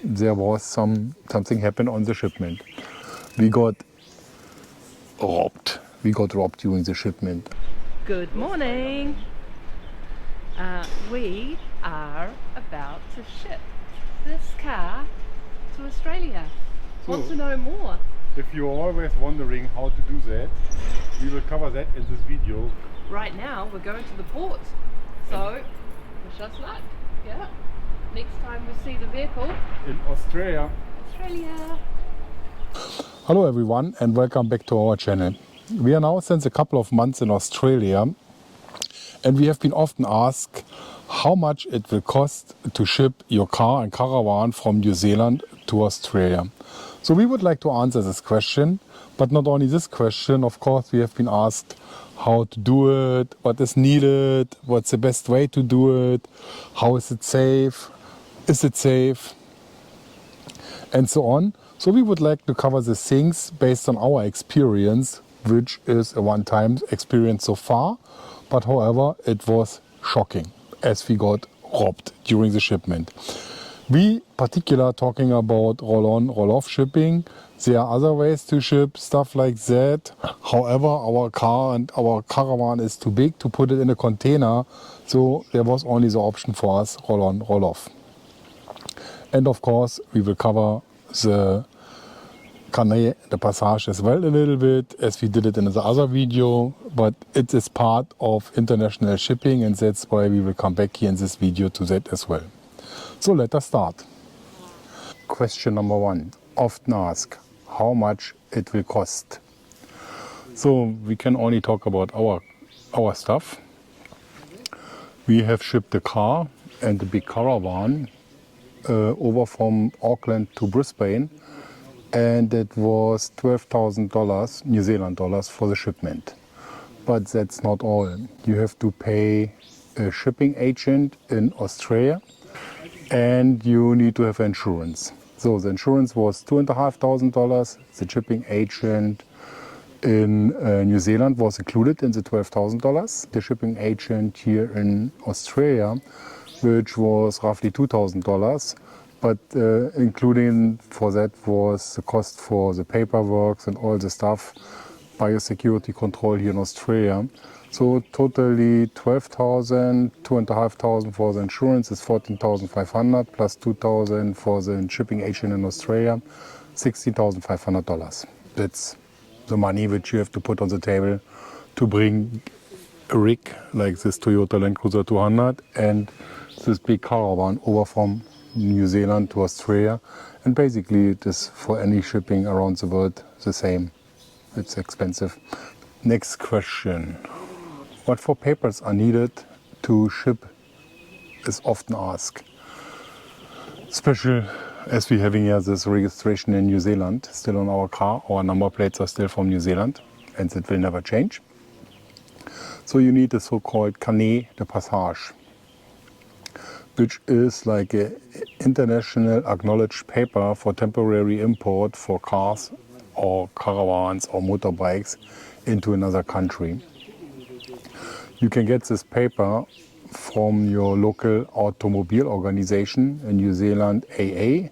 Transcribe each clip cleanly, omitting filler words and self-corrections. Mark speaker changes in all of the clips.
Speaker 1: there was something happened on the shipment. We got robbed. We got robbed during the shipment.
Speaker 2: Good morning. We are about to ship this car to Australia. Want to know more?
Speaker 1: If you're always wondering how to do that, we will cover that in this video.
Speaker 2: Right now we're going to the port, so wish us luck. Yeah. Next time we see the vehicle,
Speaker 1: In Australia.
Speaker 2: Australia.
Speaker 1: Hello everyone and welcome back to our channel. We are now since a couple of months in Australia and we have been often asked how much it will cost to ship your car and caravan from New Zealand to Australia. So we would like to answer this question, but not only this question, of course we have been asked how to do it, what is needed, what's the best way to do it, how is it safe, and so on. So we would like to cover the things based on our experience, which is a one-time experience so far, but however it was shocking as we got robbed during the shipment. We particular talking about roll-on, roll-off shipping. There are other ways to ship stuff like that. However, our car and our caravan is too big to put it in a container, so there was only the option for us roll-on, roll-off. And of course, we will cover the Cannet de Passage as well a little bit, as we did it in the other video, but it is part of international shipping and that's why we will come back here in this video to that as well. So let us start. Question number one, often asked, how much it will cost? So we can only talk about our stuff. We have shipped the car and the big caravan over from Auckland to Brisbane, and it was $12,000 New Zealand dollars for the shipment. But that's not all. You have to pay a shipping agent in Australia and you need to have insurance. So the insurance was $2,500. The shipping agent in New Zealand was included in the $12,000. The shipping agent here in Australia, which was roughly $2,000, but including for that was the cost for the paperwork and all the stuff, biosecurity control here in Australia. So totally 12,000, 2,500 for the insurance is 14,500 plus 2,000 for the shipping agent in Australia, $16,500. That's the money which you have to put on the table to bring a rig like this Toyota Land Cruiser 200 and this big caravan over from New Zealand to Australia. And basically it is for any shipping around the world the same. It's expensive. Next question. What for papers are needed to ship is often asked. Especially as we're having here this registration in New Zealand, still on our car, our number plates are still from New Zealand and that will never change. So you need a so-called Cannet de Passage, which is like an international acknowledged paper for temporary import for cars or caravans or motorbikes into another country. You can get this paper from your local automobile organization, in New Zealand AA,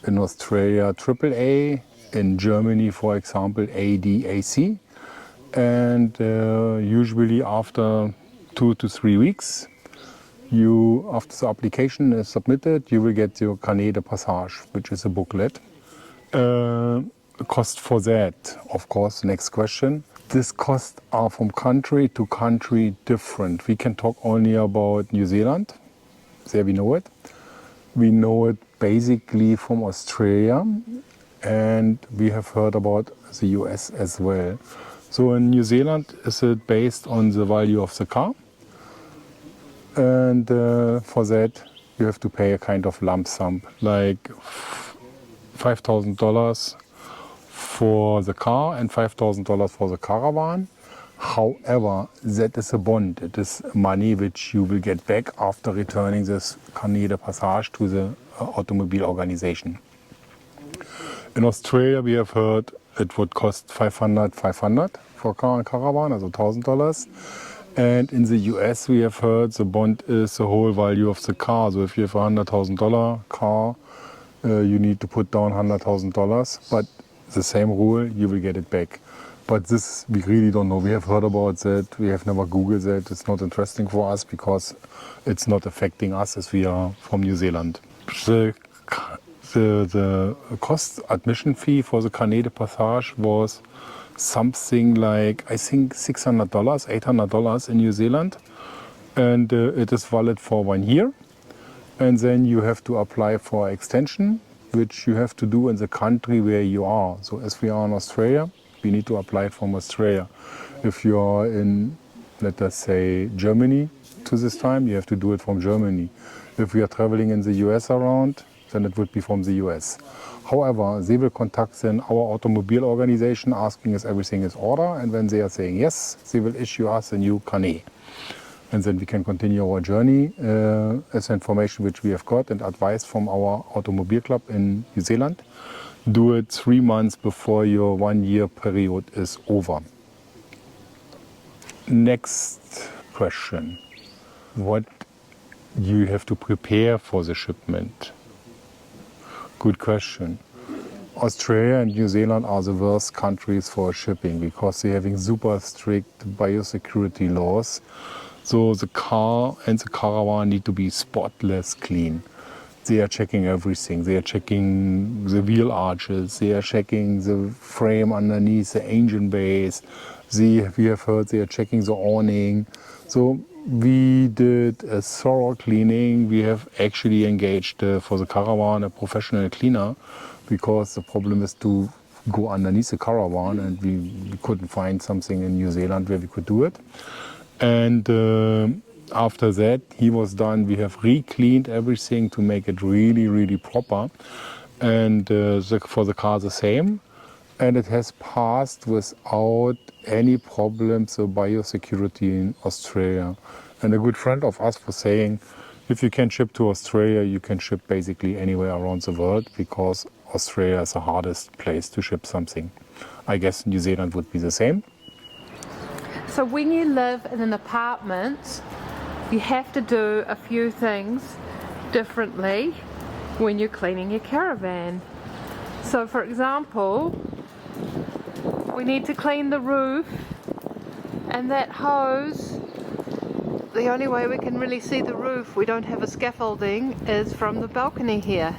Speaker 1: in Australia AAA, in Germany for example ADAC, and usually after 2 to 3 weeks, after the application is submitted, you will get your Cannet de Passage, which is a booklet. Cost for that, of course, next question. These costs are from country to country different. We can talk only about New Zealand. There we know it. We know it basically from Australia and we have heard about the US as well. So in New Zealand is it based on the value of the car, and for that you have to pay a kind of lump sum, like $5,000 for the car and $5,000 for the caravan. However, that is a bond. It is money which you will get back after returning this Cannet de Passage to the automobile organization. In Australia we have heard it would cost 500 for car and caravan, also $1,000. And in the US we have heard the bond is the whole value of the car. So if you have a $100,000 car, you need to put down $100,000, but the same rule, you will get it back. But this, we really don't know. We have heard about that. We have never Googled that. It's not interesting for us because it's not affecting us as we are from New Zealand. The cost admission fee for the Carnet de Passage was something like, I think, $600, $800 in New Zealand. And it is valid for 1 year. And then you have to apply for extension, which you have to do in the country where you are. So as we are in Australia, we need to apply from Australia. If you are in, let us say, Germany to this time, you have to do it from Germany. If we are traveling in the US around, then it would be from the US. However, they will contact then our automobile organization asking if everything is order, and when they are saying yes, they will issue us a new carnet. And then we can continue our journey as information which we have got and advice from our automobile club in New Zealand. Do it 3 months before your 1 year period is over. Next question. What you have to prepare for the shipment? Good question. Australia and New Zealand are the worst countries for shipping because they're having super strict biosecurity laws. So the car and the caravan need to be spotless clean. They are checking everything. They are checking the wheel arches. They are checking the frame underneath the engine base. We have heard they are checking the awning. So we did a thorough cleaning. We have actually engaged for the caravan a professional cleaner because the problem is to go underneath the caravan, and we couldn't find something in New Zealand where we could do it. And after that, he was done. We have re-cleaned everything to make it really, really proper. And for the car, the same. And it has passed without any problems, the biosecurity in Australia. And a good friend of us was saying, if you can ship to Australia, you can ship basically anywhere around the world because Australia is the hardest place to ship something. I guess New Zealand would be the same.
Speaker 2: So when you live in an apartment, you have to do a few things differently when you're cleaning your caravan. So for example, we need to clean the roof, and that hose, the only way we can really see the roof, we don't have a scaffolding, is from the balcony here.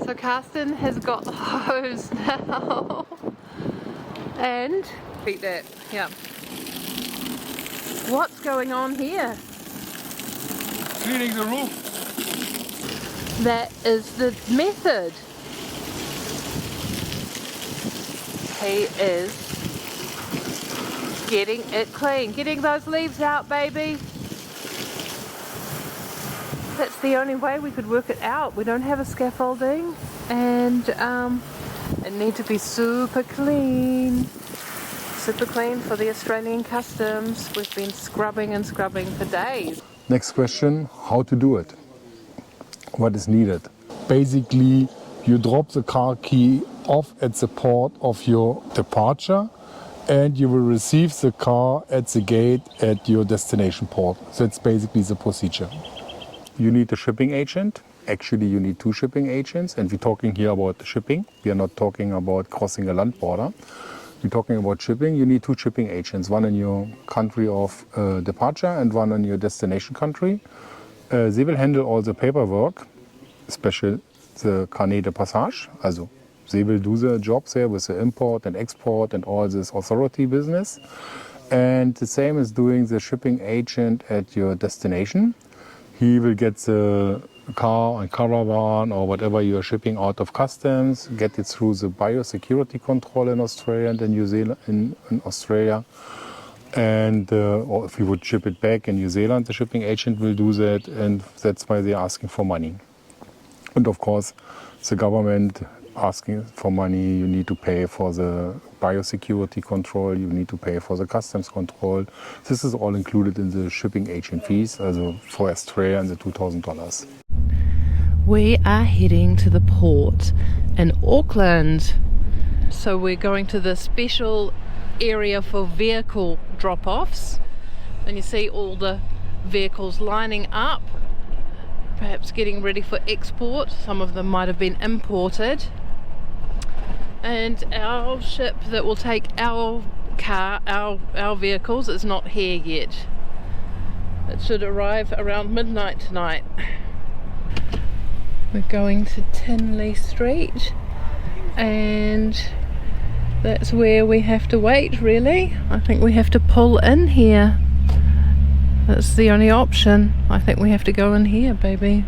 Speaker 2: So Karsten has got the hose now. And beat that, yeah. What's going on here?
Speaker 1: Cleaning the roof.
Speaker 2: That is the method. He is getting it clean, getting those leaves out, baby. That's the only way we could work it out. We don't have a scaffolding, and it needs to be super clean. Super clean for the Australian customs. We've been scrubbing and scrubbing for days.
Speaker 1: Next question, how to do it? What is needed? Basically, you drop the car key off at the port of your departure, and you will receive the car at the gate at your destination port. That's basically the procedure. You need a shipping agent. Actually, you need 2 shipping agents, and we're talking here about shipping. We are not talking about crossing a land border. We're talking about shipping. You need 2 shipping agents, one in your country of departure and one in your destination country. They will handle all the paperwork, especially the Carnet de Passage. Also, they will do the jobs there with the import and export and all this authority business. And the same is doing the shipping agent at your destination. He will get the car and caravan or whatever you are shipping out of customs, get it through the biosecurity control in Australia and in New Zealand, in Australia. And or if you would ship it back in New Zealand, the shipping agent will do that, and that's why they're asking for money. And of course, the government asking for money, you need to pay for the biosecurity control, you need to pay for the customs control. This is all included in the shipping agent fees, also for Australia and the $2,000.
Speaker 2: We are heading to the port in Auckland. So we're going to the special area for vehicle drop-offs, and you see all the vehicles lining up. perhaps getting ready for export. Some of them might have been imported. And our ship that will take our car, our vehicles, is not here yet. It should arrive around midnight tonight. We're going to Tinley Street, and that's where we have to wait, really. I think we have to pull in here. That's the only option. I think we have to go in here, baby.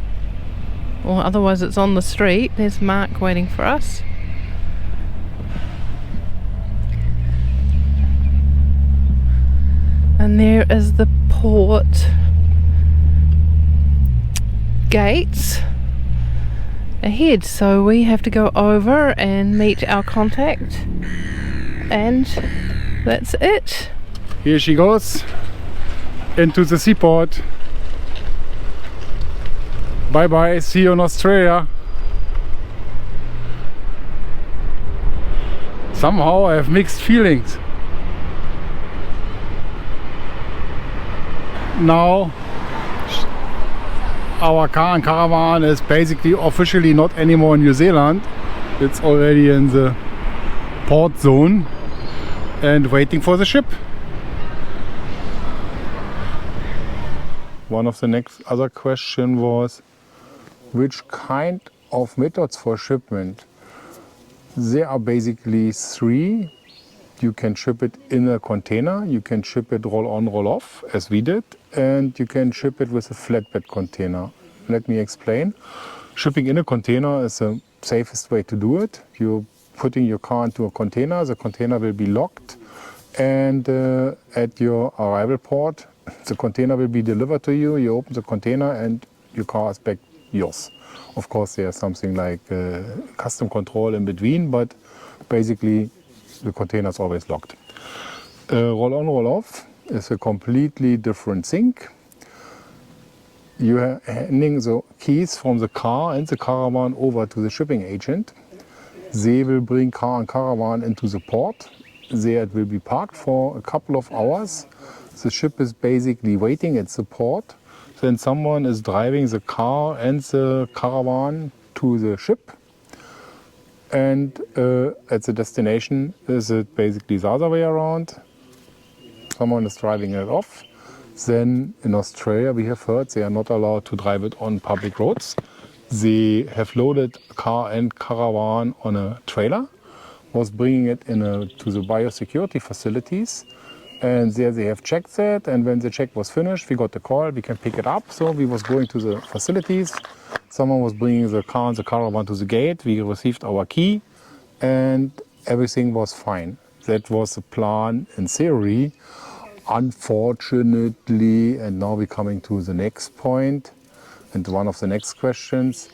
Speaker 2: Or otherwise it's on the street. There's Mark waiting for us. And there is the port gates ahead, so we have to go over and meet our contact, and that's it.
Speaker 1: Here she goes into the seaport. Bye bye, see you in Australia. Somehow I have mixed feelings. Now our car and caravan is basically officially not anymore in New Zealand. It's already in the port zone and waiting for the ship. One of the next other question was which kind of methods for shipment. There are basically three. You can ship it in a container, you can ship it roll on, roll off, as we did, and you can ship it with a flatbed container. Let me explain. Shipping in a container is the safest way to do it. You're putting your car into a container, the container will be locked, and at your arrival port, the container will be delivered to you. You open the container and your car is back yours. Of course, there's something like custom control in between, but basically the container is always locked. Roll on, roll off is a completely different thing. You are handing the keys from the car and the caravan over to the shipping agent. They will bring car and caravan into the port. There it will be parked for a couple of hours. The ship is basically waiting at the port. Then someone is driving the car and the caravan to the ship. And at the destination is it basically the other way around. Someone is driving it off. Then in Australia we have heard they are not allowed to drive it on public roads. They have loaded car and caravan on a trailer, was bringing it to the biosecurity facilities. And there they have checked that, and when the check was finished, we got the call, we can pick it up. So we was going to the facilities. Someone was bringing the car and the caravan to the gate. We received our key, and everything was fine. That was the plan in theory. Unfortunately, and now we're coming to the next point, and one of the next questions,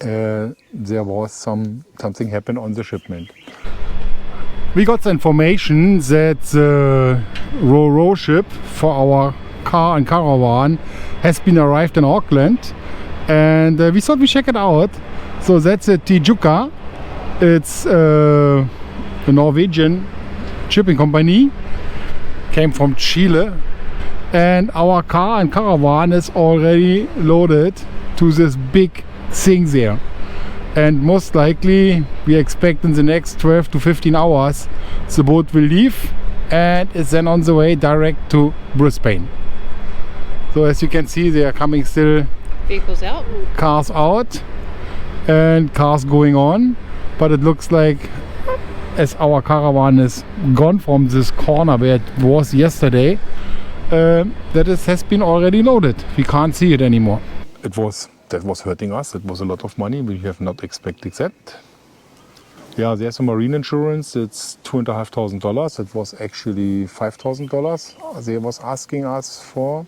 Speaker 1: there was something happened on the shipment. We got the information that the Ro-Ro ship for our car and caravan has been arrived in Auckland, and we thought we check it out. So that's a Tijuca. It's a Norwegian shipping company, came from Chile, and our car and caravan is already loaded to this big thing there. And most likely we expect in the next 12 to 15 hours the boat will leave and is then on the way direct to Brisbane. So as you can see, they are coming still,
Speaker 2: Vehicles out.
Speaker 1: cars out and cars going on, but it looks like as our caravan is gone from this corner where it was yesterday, that it has been already loaded. We can't see it anymore. That was hurting us. It was a lot of money. We have not expected that. Yeah, there's a marine insurance. It's $2,500. It was actually $5,000 they was asking us for,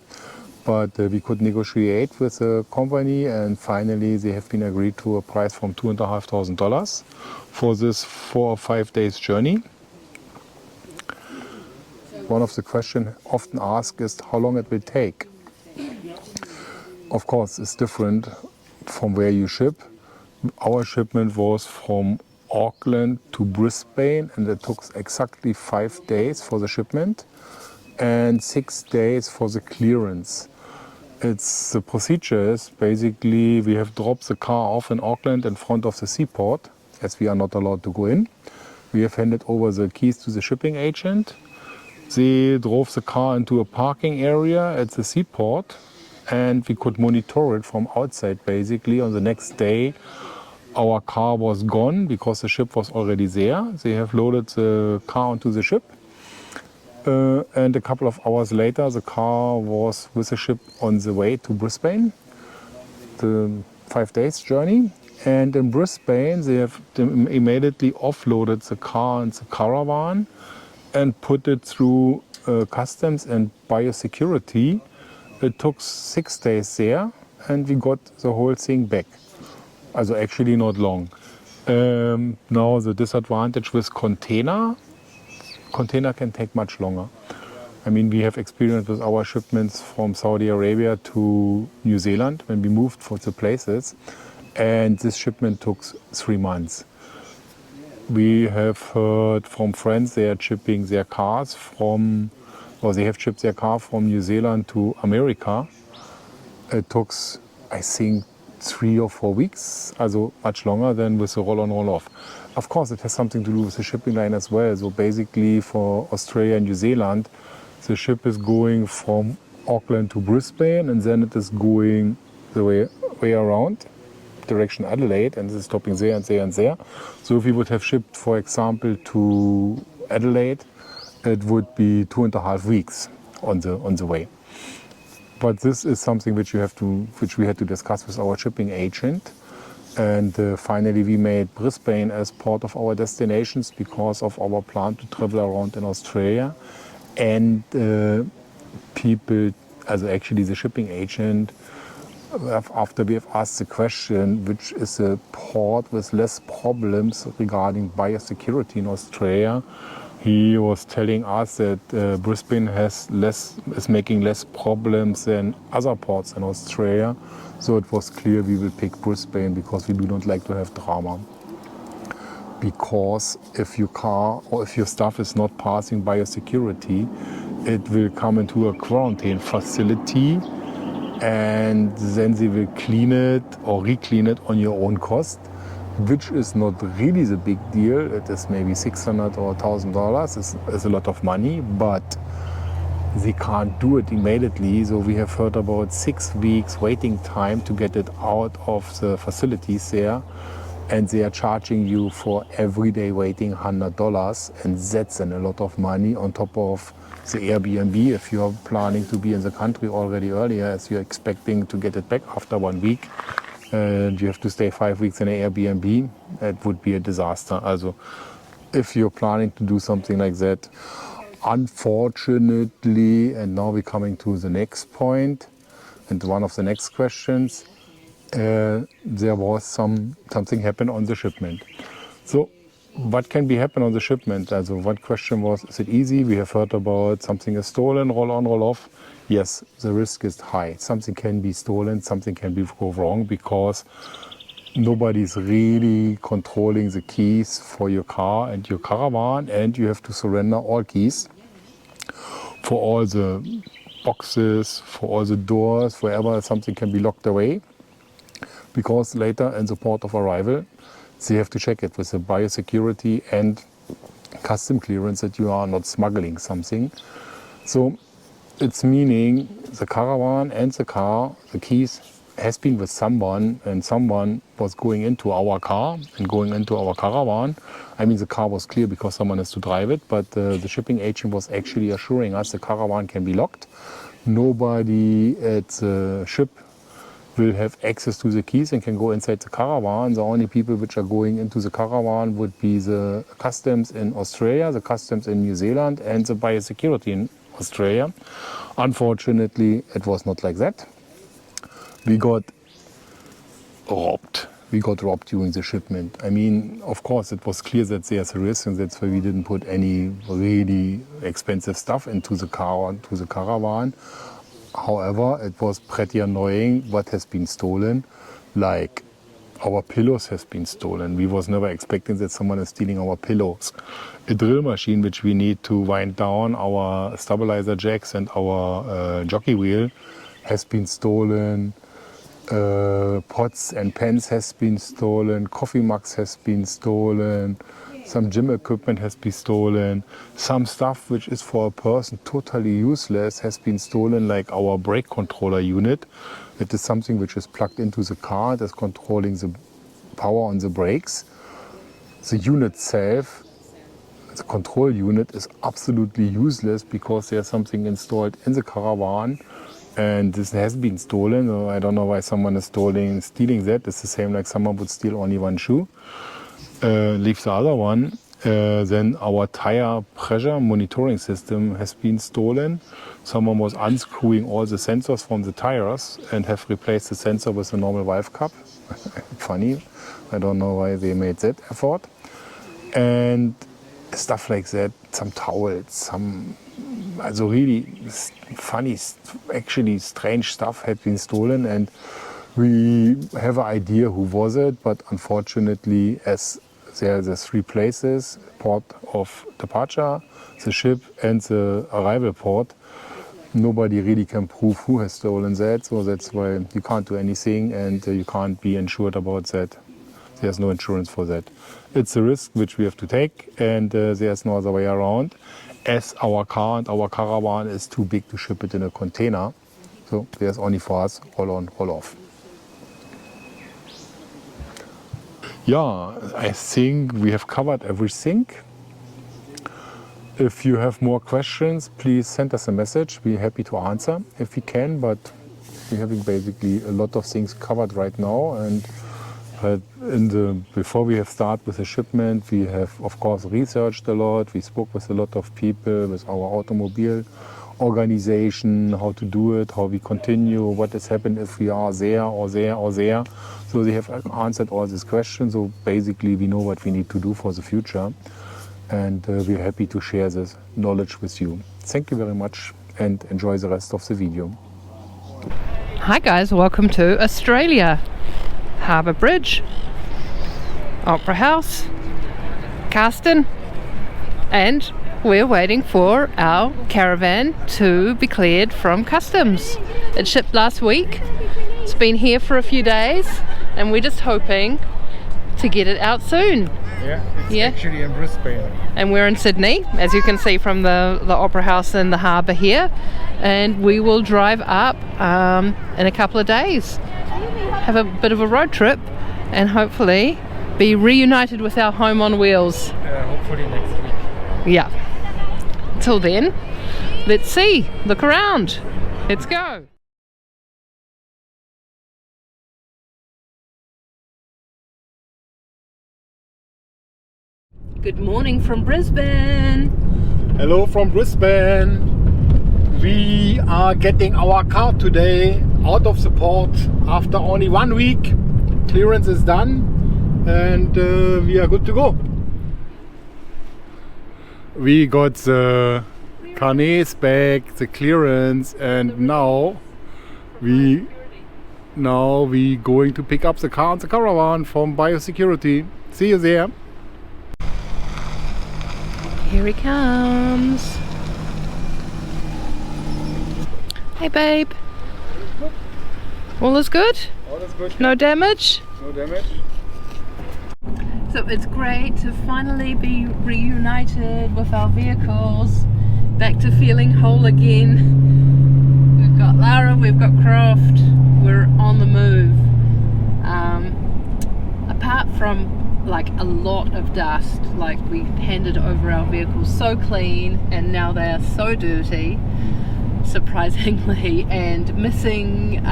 Speaker 1: but we could negotiate with the company, and finally they have been agreed to a price from $2,500 for this 4 or 5 days journey. One of the questions often asked is how long it will take. Of course, it's different from where you ship. Our shipment was from Auckland to Brisbane, and it took exactly 5 days for the shipment and 6 days for the clearance. It's the procedure is basically we have dropped the car off in Auckland in front of the seaport, as we are not allowed to go in. We have handed over the keys to the shipping agent. They drove the car into a parking area at the seaport, and we could monitor it from outside basically. On the next day, our car was gone because the ship was already there. They have loaded the car onto the ship. And a couple of hours later, the car was with the ship on the way to Brisbane, the 5 days journey. And in Brisbane, they have immediately offloaded the car and the caravan and put it through customs and biosecurity. It took 6 days there, and we got the whole thing back. Also actually not long. Now the disadvantage with container can take much longer. I mean, we have experience with our shipments from Saudi Arabia to New Zealand when we moved for the places, and this shipment took 3 months. We have heard from friends they are shipping their cars from, or they have shipped their car from New Zealand to America. It took, I think, 3 or 4 weeks, also much longer than with the roll-on, roll-off. Of course, it has something to do with the shipping line as well. So basically for Australia and New Zealand, the ship is going from Auckland to Brisbane, and then it is going the way around, direction Adelaide, and it's stopping there and there and there. So if we would have shipped, for example, to Adelaide, it would be 2.5 weeks on the way. But this is something which we had to discuss with our shipping agent. And finally we made Brisbane as part of our destinations because of our plan to travel around in Australia. And people, actually the shipping agent, after we have asked the question, which is a port with less problems regarding biosecurity in Australia, he was telling us that Brisbane is making less problems than other ports in Australia. So it was clear we will pick Brisbane because we do not like to have drama. Because if your car or if your stuff is not passing biosecurity, it will come into a quarantine facility, and then they will clean it or re-clean it on your own cost, which is not really the big deal. It is maybe $600 or $1,000. It's a lot of money, but they can't do it immediately. So we have heard about 6 weeks waiting time to get it out of the facilities there. And they are charging you for everyday waiting $100, and that's then a lot of money on top of the Airbnb. If you are planning to be in the country already earlier, as you're expecting to get it back after 1 week, and you have to stay 5 weeks in an Airbnb, it would be a disaster. Also, if you're planning to do something like that, unfortunately, and now we're coming to the next point, and one of the next questions, there was something happened on the shipment. So what can be happen on the shipment? Also one question was, is it easy? We have heard about something is stolen, roll on, roll off. Yes, the risk is high. Something can be stolen, something can go wrong because nobody's really controlling the keys for your car and your caravan, and you have to surrender all keys for all the boxes, for all the doors, wherever something can be locked away. Because later in the port of arrival, they have to check it with the biosecurity and custom clearance that you are not smuggling something. So it's meaning the caravan and the car, the keys has been with someone, and someone was going into our car and going into our caravan. I mean, the car was clear because someone has to drive it, but the shipping agent was actually assuring us the caravan can be locked. Nobody at the ship will have access to the keys and can go inside the caravan. The only people which are going into the caravan would be the customs in Australia, the customs in New Zealand, and the biosecurity in Australia. Unfortunately, it was not like that. We got robbed. We got robbed during the shipment. I mean, of course, it was clear that there's a risk, and that's why we didn't put any really expensive stuff into the car, to the caravan. However, it was pretty annoying what has been stolen. Like our pillows has been stolen. We was never expecting that someone is stealing our pillows. A drill machine which we need to wind down our stabilizer jacks and our jockey wheel has been stolen, pots and pans has been stolen, coffee mugs has been stolen, some gym equipment has been stolen, some stuff which is for a person totally useless has been stolen, like our brake controller unit. It is something which is plugged into the car that's controlling the power on the brakes. The unit itself, the control unit, is absolutely useless because there's something installed in the caravan and this has been stolen. I don't know why someone is stealing that. It's the same like someone would steal only one shoe, leave the other one. Then our tire pressure monitoring system has been stolen. Someone was unscrewing all the sensors from the tires and have replaced the sensor with a normal valve cup. Funny. I don't know why they made that effort. And stuff like that, some towels, some really funny, actually strange stuff had been stolen, and we have an idea who was it, but unfortunately, as there's 3 places, port of departure, the ship and the arrival port, nobody really can prove who has stolen that, so that's why you can't do anything and you can't be insured about that. There's no insurance for that. It's a risk which we have to take, and there's no other way around, as our car and our caravan is too big to ship it in a container. So there's only for us, roll on, roll off. Yeah, I think we have covered everything. If you have more questions, please send us a message. We're happy to answer if we can, but we're having basically a lot of things covered right now. And before we have started with the shipment, we have of course researched a lot. We spoke with a lot of people, with our automobile organization, how to do it, how we continue, what has happened if we are there or there or there. So they have answered all these questions. So basically we know what we need to do for the future, and we're happy to share this knowledge with you. Thank you very much and enjoy the rest of the video.
Speaker 2: Hi guys, welcome to Australia. Harbour Bridge, Opera House, Carsten, and we're waiting for our caravan to be cleared from customs. It shipped last week. It's been here for a few days and we're just hoping to get it out soon.
Speaker 1: Yeah, it's actually in Brisbane.
Speaker 2: And we're in Sydney, as you can see from the Opera House and the harbour here, and we will drive up in a couple of days. Have a bit of a road trip and hopefully be reunited with our home on wheels.
Speaker 1: Hopefully next week.
Speaker 2: Yeah. Till then, let's see, look around. Let's go. Good morning from Brisbane.
Speaker 1: Hello from Brisbane. We are getting our car today out of the port after only 1 week. Clearance is done and we are good to go. We got the carnets back, the clearance, and now we going to pick up the car and the caravan from biosecurity. See you there.
Speaker 2: Here he comes. Hey babe. All is good?
Speaker 1: All is good.
Speaker 2: No damage?
Speaker 1: No damage.
Speaker 2: So it's great to finally be reunited with our vehicles, back to feeling whole again. We've got Lara, we've got Croft, we're on the move. Apart from like a lot of dust, like we handed over our vehicles so clean and now they are so dirty, surprisingly, and missing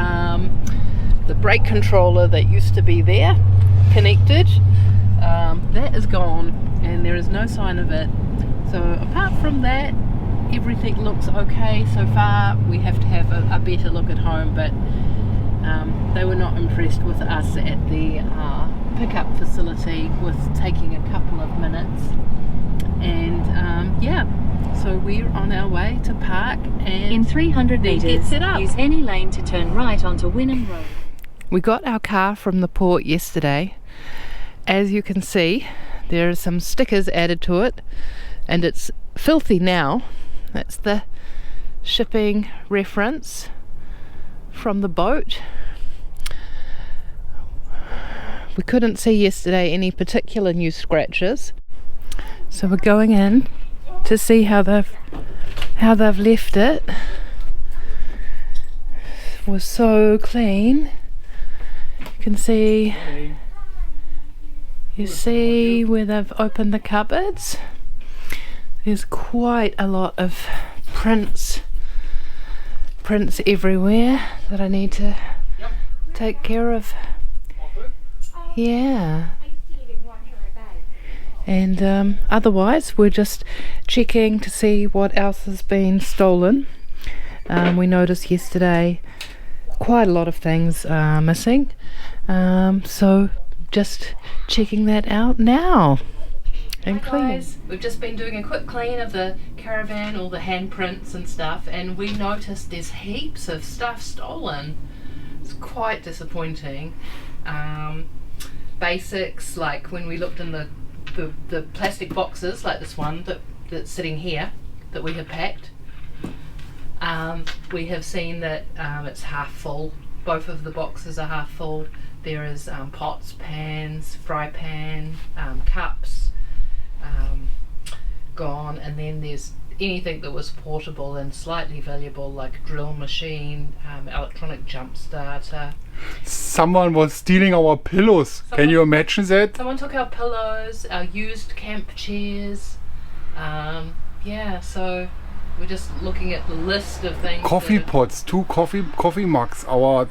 Speaker 2: the brake controller that used to be there connected. That is gone and there is no sign of it. So apart from that, everything looks okay so far. We have to have a better look at home, but they were not impressed with us at the pickup facility with taking a couple of minutes. And yeah, so we're on our way to park and
Speaker 3: in 300 meters,
Speaker 2: set up.
Speaker 3: use any lane to turn right onto Wynnum Road.
Speaker 2: We got our car from the port yesterday. As you can see, there are some stickers added to it and it's filthy now. That's the shipping reference from the boat. We couldn't see yesterday any particular new scratches, so we're going in to see how they've left it. It was so clean. You can see, you see where they've opened the cupboards. There's quite a lot of prints everywhere that I need to take care of. Yeah. And otherwise we're just checking to see what else has been stolen. We noticed yesterday quite a lot of things are missing, so just checking that out now. And guys, we've just been doing a quick clean of the caravan, all the handprints and stuff, and we noticed there's heaps of stuff stolen. It's quite disappointing. Basics, like when we looked in the plastic boxes, like this one that's sitting here that we have packed, we have seen that it's half full. Both of the boxes are half full. There is pots, pans, fry pan, cups gone, and then there's anything that was portable and slightly valuable, like a drill machine, electronic jump starter.
Speaker 1: Someone was stealing our pillows. Can you imagine that?
Speaker 2: Someone took our pillows, our used camp chairs. Yeah, so we're just looking at the list of things.
Speaker 1: Coffee pots, 2 coffee mugs. Our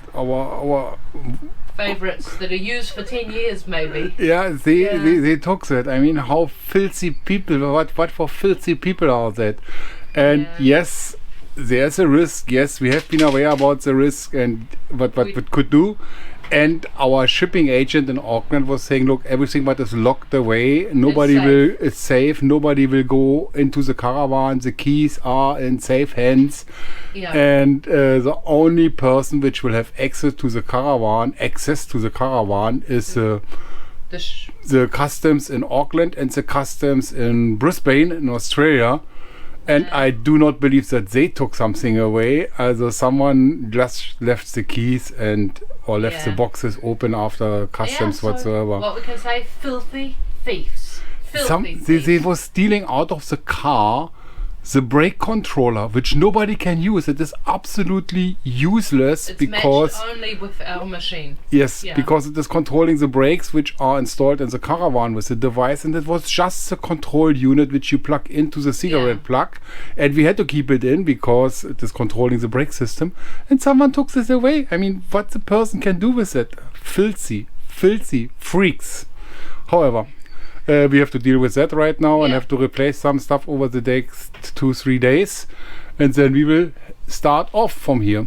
Speaker 2: favorites that are used for 10 years maybe.
Speaker 1: Yeah, they took that. I mean, how filthy people, what for filthy people are that? And yes, there's a risk. Yes, we have been aware about the risk and what we could do. And our shipping agent in Auckland was saying, look, everything what is locked away, it's safe. Nobody will go into the caravan. The keys are in safe hands. Yeah. And the only person which will have access to the caravan is the customs in Auckland and the customs in Brisbane in Australia. And I do not believe that they took something away. Also someone just left the keys or left the boxes open after customs whatsoever.
Speaker 2: What we can say, filthy thieves.
Speaker 1: They were stealing out of the car the brake controller, which nobody can use. It is absolutely useless because
Speaker 2: matched only with our machine.
Speaker 1: Yes, because it is controlling the brakes which are installed in the caravan with the device, and it was just the control unit which you plug into the cigarette plug, and we had to keep it in because it is controlling the brake system, and someone took this away. I mean, what the person can do with it? Filthy freaks. However, we have to deal with that right now and have to replace some stuff over the next 2-3 days, and then we will start off from here.